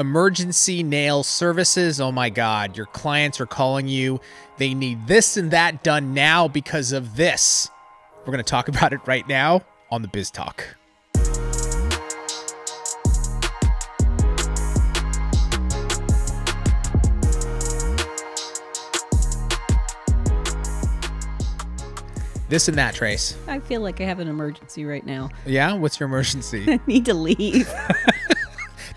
Emergency nail services. Oh my God, your clients are calling you. They need this and that done now because of this. We're going to talk about it right now on the Biz Talk. This and that, Trace. I feel like I have an emergency right now. Yeah? What's your emergency? I need to leave.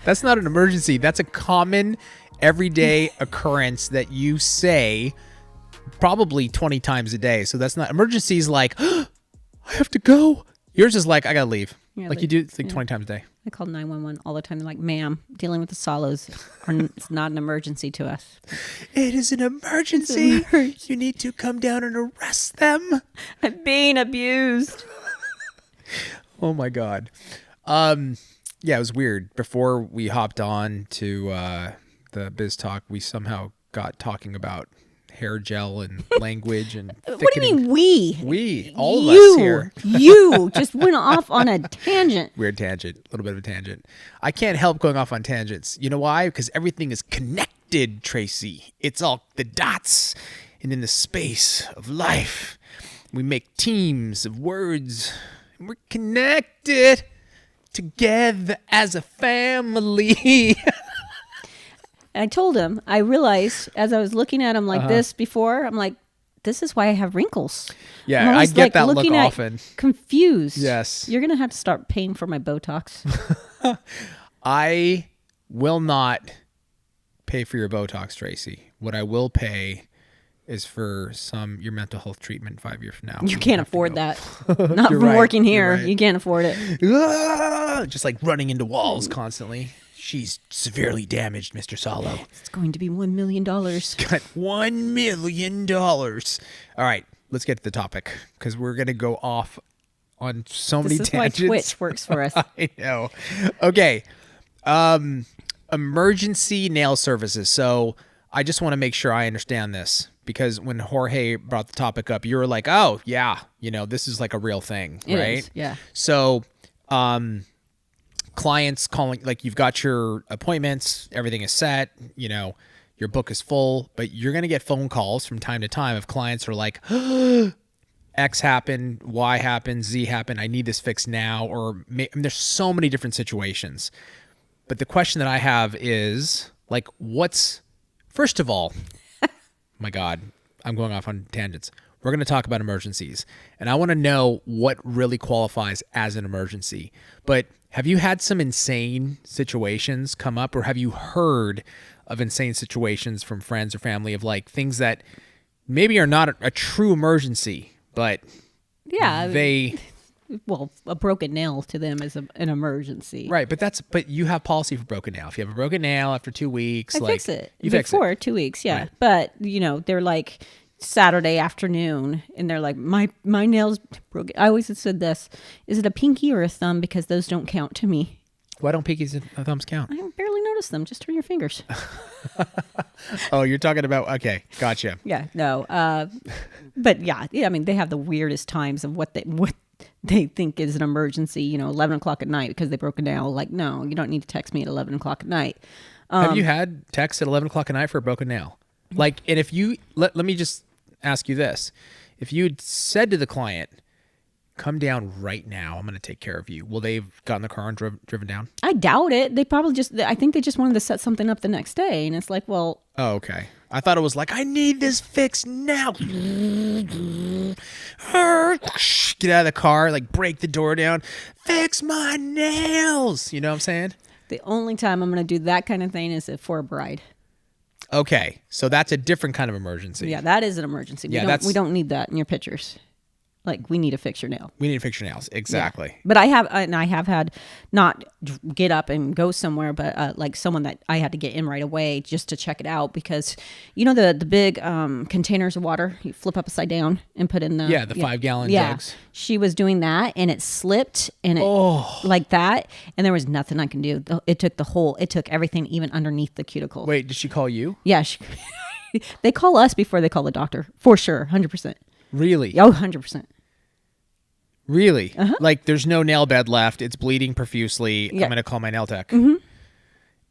That's not an emergency. That's a common, everyday occurrence that you say probably 20 times a day. So that's not... Emergency is like, I have to go. Yours is like, I got to leave. Yeah, like you do like 20 times a day. I call 911 all the time. They're like, ma'am, dealing with the solos. It's not an emergency to us. It is an emergency. You need to come down and arrest them. I'm being abused. Oh my God. Yeah, it was weird. Before we hopped on to the Biz Talk, we somehow got talking about hair gel and language and thickening. What do you mean we? We, all of us here. You just went off on a tangent. Weird tangent, a little bit of a tangent. I can't help going off on tangents. You know why? Because everything is connected, Tracy. It's all the dots. And in the space of life, we make teams of words. And we're connected together as a family. I told him, I realized as I was looking at him like this before, I'm like, this is why I have wrinkles. Yeah, I get that look often. Confused. Yes. You're going to have to start paying for my Botox. I will not pay for your Botox, Tracy. What I will pay is for your mental health treatment 5 years from now. You can't afford that. Not from working here. Right. You can't afford it. Just like running into walls constantly. She's severely damaged, Mr. Solo. It's going to be $1 million. Got $1 million. All right, let's get to the topic because we're going to go off on so many tangents. This is why Twitch works for us. I know. Okay. Emergency nail services. So I just want to make sure I understand this because when Jorge brought the topic up, you were like, oh, yeah, this is like a real thing, right? It is, yeah. So, clients calling, like you've got your appointments, everything is set, your book is full, but you're going to get phone calls from time to time of clients who are like, X happened, Y happened, Z happened, I need this fixed now. There's so many different situations. But the question that I have is like, first of all, my God, I'm going off on tangents. We're going to talk about emergencies, and I want to know what really qualifies as an emergency. But have you had some insane situations come up, or have you heard of insane situations from friends or family of like things that maybe are not a true emergency, but a broken nail to them is an emergency. Right, but you have policy for broken nail. If you have a broken nail after 2 weeks, I fix it. You fix it. Before 2 weeks, yeah. Right. But, they're like Saturday afternoon and they're like, my nail's broken. I always said this, is it a pinky or a thumb? Because those don't count to me. Why don't pinkies and thumbs count? I barely notice them. Just turn your fingers. Oh, you're talking about, okay, gotcha. Yeah, no. But yeah, I mean, they have the weirdest times of what they think is an emergency, 11 o'clock at night because they broke a nail. Like, no, you don't need to text me at 11 o'clock at night. Have you had text at 11 o'clock at night for a broken nail? Like, and if you, let me just ask you this. If you'd said to the client, come down right now, I'm going to take care of you, will they have gotten the car and driven down? I doubt it. They probably I think they just wanted to set something up the next day. And it's like, well. Oh, okay. I thought it was like, I need this fixed now. Get out of the car, like break the door down, fix my nails. You know what I'm saying? The only time I'm going to do that kind of thing is for a bride. Okay, so that's a different kind of emergency. Yeah, that is an emergency. We don't need that in your pictures. Like, we need to fix your nail. We need to fix your nails. Exactly. Yeah. But I have had not get up and go somewhere, but like someone that I had to get in right away just to check it out because, the big containers of water, you flip upside down and put in the... Yeah, the 5-gallon jugs. She was doing that and it slipped and like that. And there was nothing I can do. It took everything even underneath the cuticle. Wait, did she call you? Yeah. They call us before they call the doctor. For sure. 100%. Really? Oh, 100%. Really? Uh-huh. Like there's no nail bed left. It's bleeding profusely. Yeah. I'm going to call my nail tech. Mm-hmm.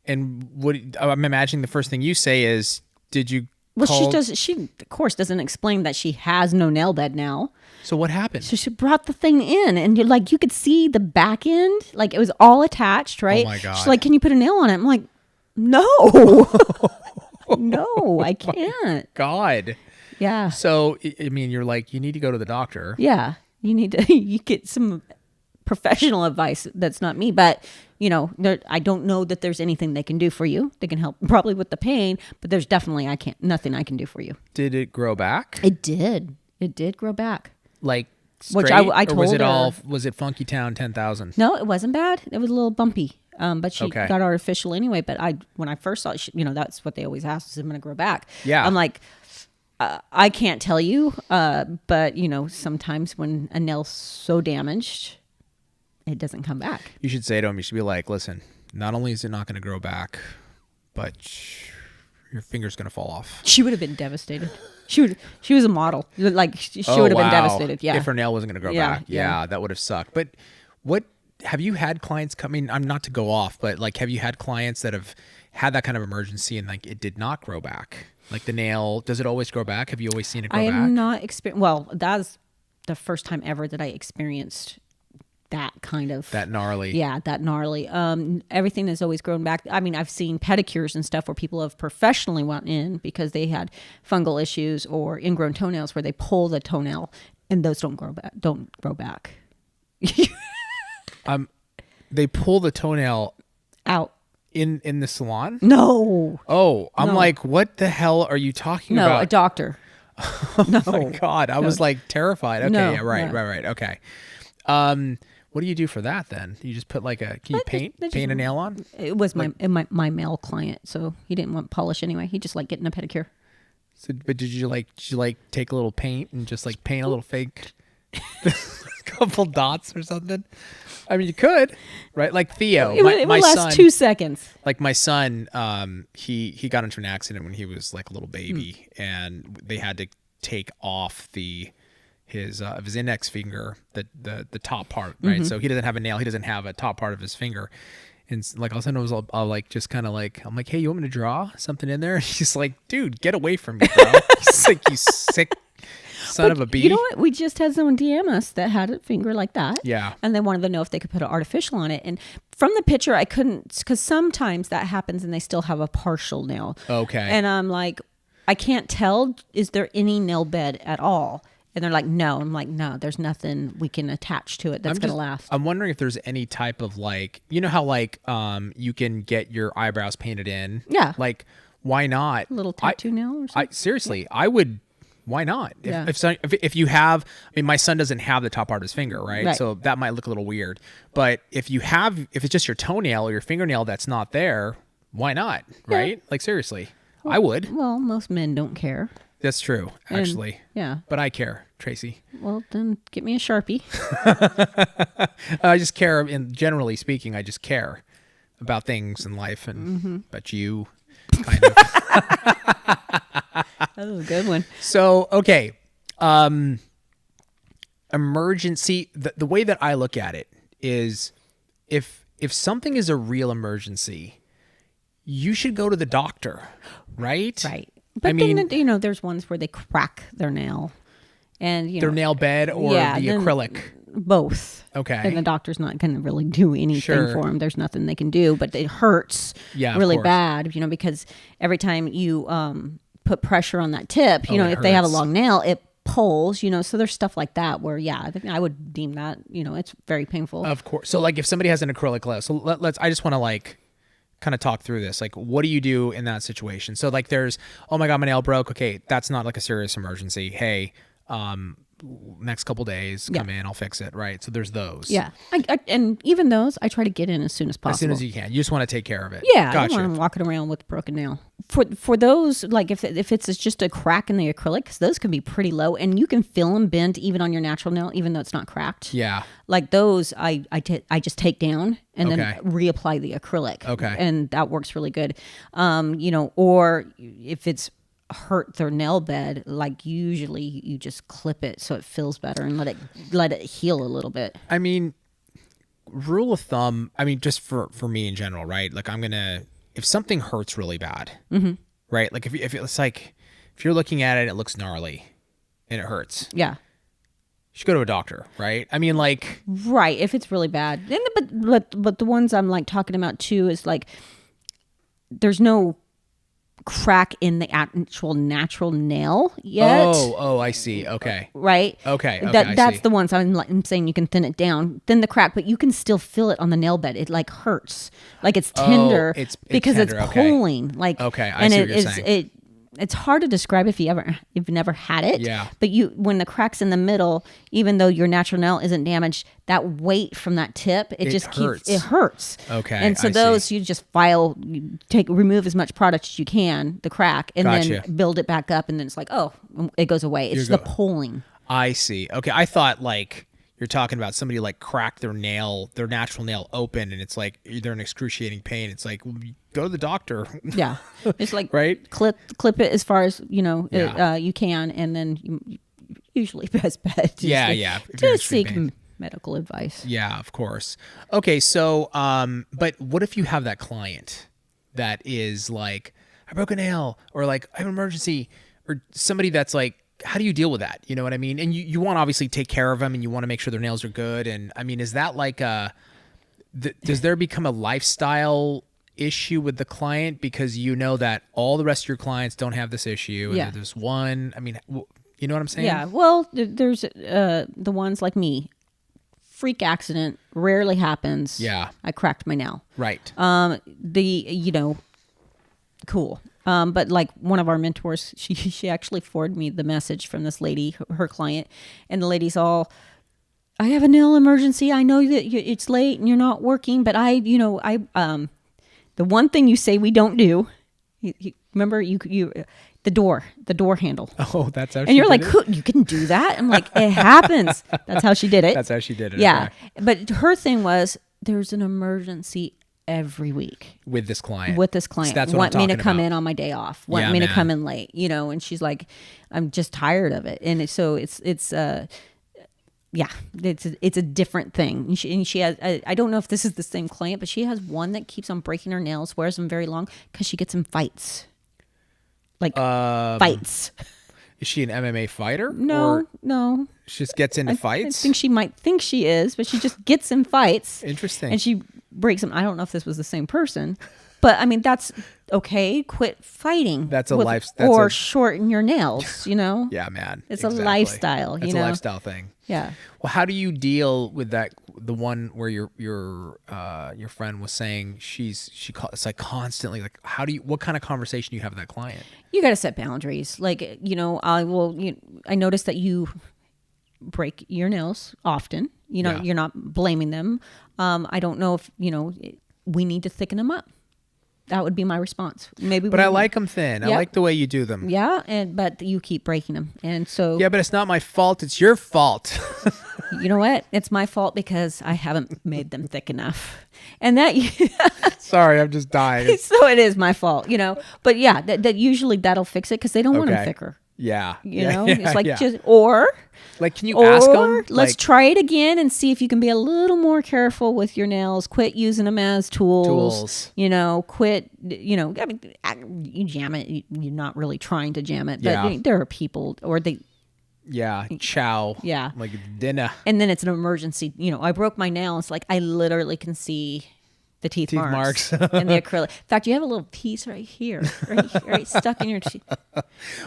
And what I'm imagining the first thing you say is, did you Well, call? she of course doesn't explain that she has no nail bed now. So what happened? So she brought the thing in, and you could see the back end, like it was all attached, right? Oh my God. She's like, "Can you put a nail on it?" I'm like, "No, no, I can't." God. Yeah, So I mean, you're like, you need to go to the doctor. yeah. You need to you get some professional advice. That's not me, but I don't know that there's anything they can do for you. They can help probably with the pain, but there's definitely nothing I can do for you. Did it grow back? It did. It did grow back. Like Which straight, I or was told it all? her. Was it Funky Town 10,000? No, it wasn't bad. It was a little bumpy. But she Okay. got artificial anyway. But when I first saw it, that's what they always ask, is it going to grow back? Yeah. I'm like, I can't tell you. But sometimes when a nail's so damaged, it doesn't come back. You should say to him. You should be like, listen. Not only is it not going to grow back, but your finger's going to fall off. She would have been devastated. She was a model. Like she would have been devastated. Yeah. If her nail wasn't going to grow Yeah, back. yeah. Yeah, that would have sucked. But what have you had clients come in? I'm not to go off, but like, have you had clients that have had that kind of emergency and like it did not grow back? Like the nail, does it always grow back? Have you always seen it grow I back? have not experienced. Well, that's the first time ever that I experienced that kind of That gnarly. Yeah, that gnarly. Everything has always grown back. I mean, I've seen pedicures and stuff where people have professionally went in because they had fungal issues or ingrown toenails where they pull the toenail and those don't grow back. They pull the toenail Out. in the salon? No. Oh, I'm No. like, what the hell are you talking No, about? a doctor. Oh my God. I was like terrified. Okay. No, yeah, right, no. right. Okay. What do you do for that then? You just put like can you paint a nail on? It was my male client, so he didn't want polish anyway. He just liked getting a pedicure. So, but did you take a little paint and just like paint a little fake couple dots or something? I mean, you could, right? Like Theo, It would my last son, 2 seconds. like my son, he got into an accident when he was like a little baby, and they had to take off his of his index finger, the top part, right? So he doesn't have a nail, he doesn't have a top part of his finger, and like all of a sudden I'll like just kind of like, I'm like, hey, you want me to draw something in there? And he's like, dude, get away from me, bro. He's like, you sick son of a bee. You know what? We just had someone DM us that had a finger like that. Yeah. And they wanted to know if they could put an artificial on it. And from the picture, I couldn't, because sometimes that happens and they still have a partial nail. Okay. And I'm like, I can't tell. Is there any nail bed at all? And they're like, no. I'm like, no, there's nothing we can attach to it that's going to last. I'm wondering if there's any type of like, you know how like you can get your eyebrows painted in? Yeah. Like, why not? A little tattoo nail or something? Seriously, I would. Why not? Yeah. If you have, I mean, my son doesn't have the top part of his finger, right? Right. So that might look a little weird. But if it's just your toenail or your fingernail that's not there, why not? Right? Like seriously, I would. Well, most men don't care. That's true, actually. Yeah. But I care, Tracy. Well, then get me a Sharpie. I just care, and generally speaking, I just care about things in life and about you, kind of. That was a good one. So, okay. Emergency, the way that I look at it is if something is a real emergency, you should go to the doctor, right? Right. But then, there's ones where they crack their nail. And, their nail bed or the acrylic? Both. Okay. And the doctor's not going to really do anything for them. There's nothing they can do, but it hurts really bad, because every time you put pressure on that tip, if they have a long nail, it pulls, so there's stuff like that where, I think I would deem that, it's very painful. Of course. So like if somebody has an acrylic nail, so I just want to like kind of talk through this. Like, what do you do in that situation? So like there's, oh my God, my nail broke. Okay. That's not like a serious emergency. Hey, next couple days, come in, I'll fix it. Right. So there's those. Yeah. And even those, I try to get in as soon as possible. As soon as you can. You just want to take care of it. Yeah. Gotcha. I don't want them walking around with a broken nail. For those, like if it's just a crack in the acrylic, 'cause those can be pretty low and you can feel them bend even on your natural nail, even though it's not cracked. Yeah. Like those, I just take down and then reapply the acrylic. Okay. And that works really good. Or if it's hurt their nail bed, like usually you just clip it so it feels better and let it heal a little bit. I mean, rule of thumb, just for me in general, right? Like I'm going to if something hurts really bad, Mm-hmm. right? Like if it's like, if you're looking at it, it looks gnarly and it hurts. Yeah. You should go to a doctor, right? I mean, like, Right. If it's really bad. But the ones I'm like talking about too is like, there's no crack in the actual natural nail yet. oh, I see. Okay. Right. Okay. That's the ones I'm saying you can thin it down, thin the crack, but you can still feel it on the nail bed. It like hurts, like it's tender because tender, it's okay. pulling. Like Okay, I and see it what you're is saying. it's hard to describe if you've never had it. Yeah. But when the crack's in the middle, even though your natural nail isn't damaged, that weight from that tip, it just hurts. keeps it hurts. Okay, And so I those see. you just remove as much product as you can, the crack, and Gotcha. then build it back up, and then it's like, oh, it goes away. It's the pulling. I see. Okay. I thought like you're talking about somebody like cracked their natural nail open, and it's like they're in excruciating pain. It's like, well, go to the doctor. Yeah, it's like Right? clip it as far as Yeah. you can, and then you usually best bet. Yeah. If you're in To extreme seek pain. medical advice. Yeah, of course. Okay, so but what if you have that client that is like, I broke a nail, or like I have an emergency, or somebody that's like, how do you deal with that? You know what I mean? And you want to obviously take care of them, and you want to make sure their nails are good. And I mean, is that like does there become a lifestyle issue with the client because you know that all the rest of your clients don't have this issue, and Yeah. there's one? I mean, you know what I'm saying? Yeah. Well, there's the ones like me. Freak accident rarely happens. Yeah. I cracked my nail. Right. Cool. But like one of our mentors, she actually forwarded me the message from this lady, her client, and the lady's all, I have a nail emergency. I know that it's late and you're not working, but the one thing you say we don't do, remember the door handle. Oh, that's how. And you're like, you can do that? I'm like, it happens. That's how she did it. That's how she did it. Yeah. Okay. But her thing was, there's an emergency every week With this client. with this client. So that's what Want I'm me to talking come about. in on my day off. Want Yeah, me to man. come in late, and she's like, I'm just tired of it. And so it's a different thing. And she has, I don't know if this is the same client, but she has one that keeps on breaking her nails, wears them very long because she gets in fights. Like fights. Is she an MMA fighter? No. Or she just gets into I fights? think she might think she is, but she just gets in fights. Interesting. And she breaks them. I don't know if this was the same person, but I mean, that's okay. Quit fighting. That's a or shorten your nails, Yeah, man. It's Exactly. a lifestyle, It's a lifestyle thing. Yeah. Well, how do you deal with that? The one where your friend was saying it's like constantly like, what kind of conversation do you have with that client? You got to set boundaries. Like, I noticed that you break your nails often. Yeah. You're not blaming them. I don't know if, we need to thicken them up. That would be my response. But I like them thin. I Yep. like the way you do them. Yeah, but you keep breaking them. And so, Yeah, but it's not my fault. It's your fault. you know what? It's my fault because I haven't made them thick enough. And that, Sorry, I'm just dying. so it is my fault, But yeah, that usually that'll fix it because they don't want them Okay. thicker. Yeah. It's like yeah. Like, can you ask them? Let's try it again and see if you can be a little more careful with your nails. Quit using them as tools. Quit, I mean, you jam it. You're not really trying to jam it, but Yeah. there are people or they, Yeah. Chow. Yeah. Like dinner. and then it's an emergency. I broke my nail. It's like, I literally can see the teeth marks and the acrylic. In fact, you have a little piece right here, right stuck in your teeth.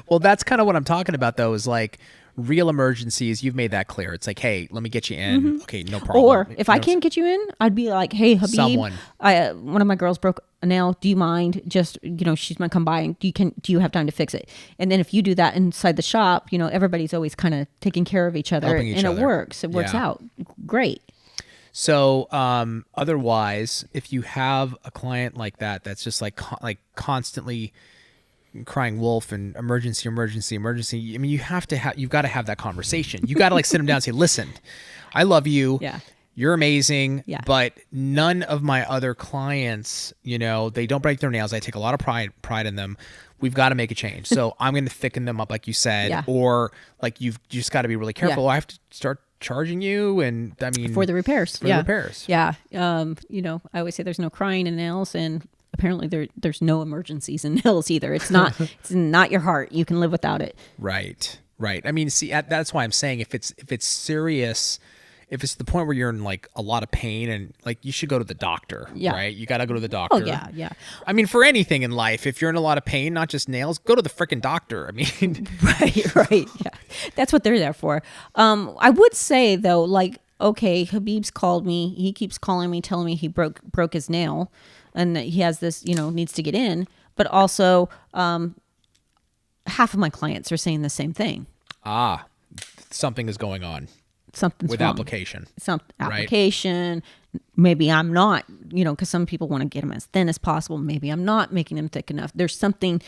Well, that's kind of what I'm talking about, though, is like real emergencies. You've made that clear. It's like, hey, let me get you in. Okay, no problem. Or if I can't get you in, I'd be like, hey, Habib, Someone. one of my girls broke a nail. Do you mind? Just, she's going to come by and do you have time to fix it? And then if you do that inside the shop, everybody's always kind of taking care of each other, Helping each and other. it works. It works Yeah. out great. So, otherwise, if you have a client like that, that's just like constantly crying wolf and emergency. I mean, you've got to have that conversation. You got to like sit them down and say, listen, I love you. Yeah. You're amazing. Yeah. But none of my other clients, they don't break their nails. I take a lot of pride in them. We've got to make a change. So I'm going to thicken them up, like you said, Yeah. or like you've just got to be really careful. Yeah. I have to start charging you. And I mean, For the repairs. For the repairs. Yeah. I always say there's no crying in nails, and apparently there's no emergencies in nails either. It's not your heart. You can live without it. Right. I mean, see, that's why I'm saying if it's serious, if it's the point where you're in like a lot of pain and like you should go to the doctor, right? You got to go to the doctor. Oh yeah. I mean, for anything in life, if you're in a lot of pain, not just nails, go to the freaking doctor. I mean, right. Yeah, that's what they're there for. I would say though, like, okay, Habib's called me. He keeps calling me, telling me he broke his nail, and that he has this, needs to get in. But also, half of my clients are saying the same thing. Something is going on. Something's with wrong. application. Maybe I'm not, because some people want to get them as thin as possible. Maybe I'm not making them thick enough. There's something,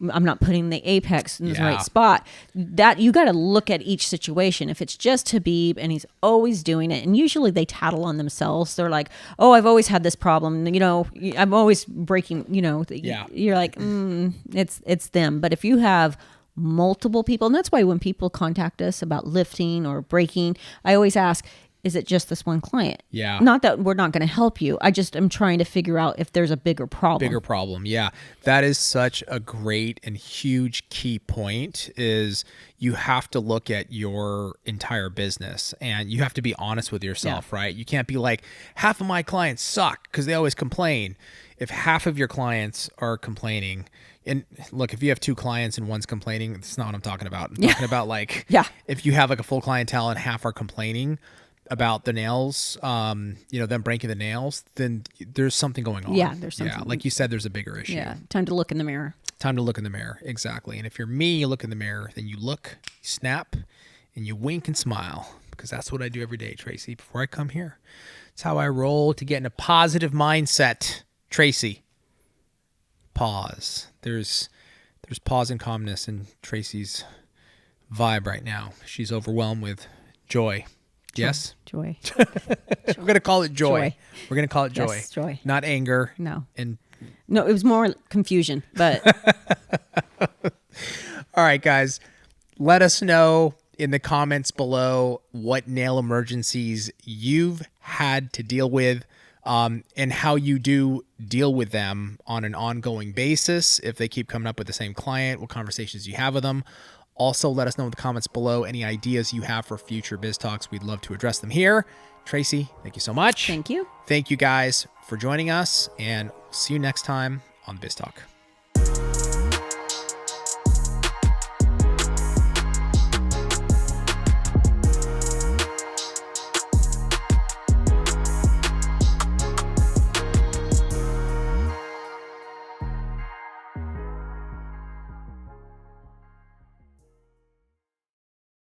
I'm not putting the apex in the right spot. That you got to look at each situation. If it's just Habib and he's always doing it, and usually they tattle on themselves. They're like, oh, I've always had this problem. I'm always breaking, you're like, it's them. But if you have multiple people, and that's why when people contact us about lifting or breaking, I always ask, is it just this one client? Yeah. Not that we're not going to help you. I just am trying to figure out if there's a bigger problem. Yeah. That is such a great and huge key point, is you have to look at your entire business and you have to be honest with yourself, right? You can't be like, half of my clients suck because they always complain. If half of your clients are complaining, and look, if you have 2 clients and one's complaining, that's not what I'm talking about. I'm talking about like, if you have like a full clientele and half are complaining about the nails, them breaking the nails, then there's something going on. Yeah, there's something. Yeah, like you said, there's a bigger issue. Yeah, time to look in the mirror. Exactly. And if you're me, you look in the mirror, then you look, you snap, and you wink and smile, because that's what I do every day, Tracy, before I come here. It's how I roll to get in a positive mindset. Tracy, pause. There's pause and calmness in Tracy's vibe right now. She's overwhelmed with joy. Yes? Joy. We're going to call it joy. We're going to call it joy. Yes, joy. Not anger. No. And no, it was more confusion, but. All right, guys. Let us know in the comments below what nail emergencies you've had to deal with, and how you do deal with them on an ongoing basis. If they keep coming up with the same client, what conversations you have with them. Also, let us know in the comments below any ideas you have for future Biz Talks. We'd love to address them here. Tracy, thank you so much. Thank you. Thank you guys for joining us, and see you next time on Biz Talk.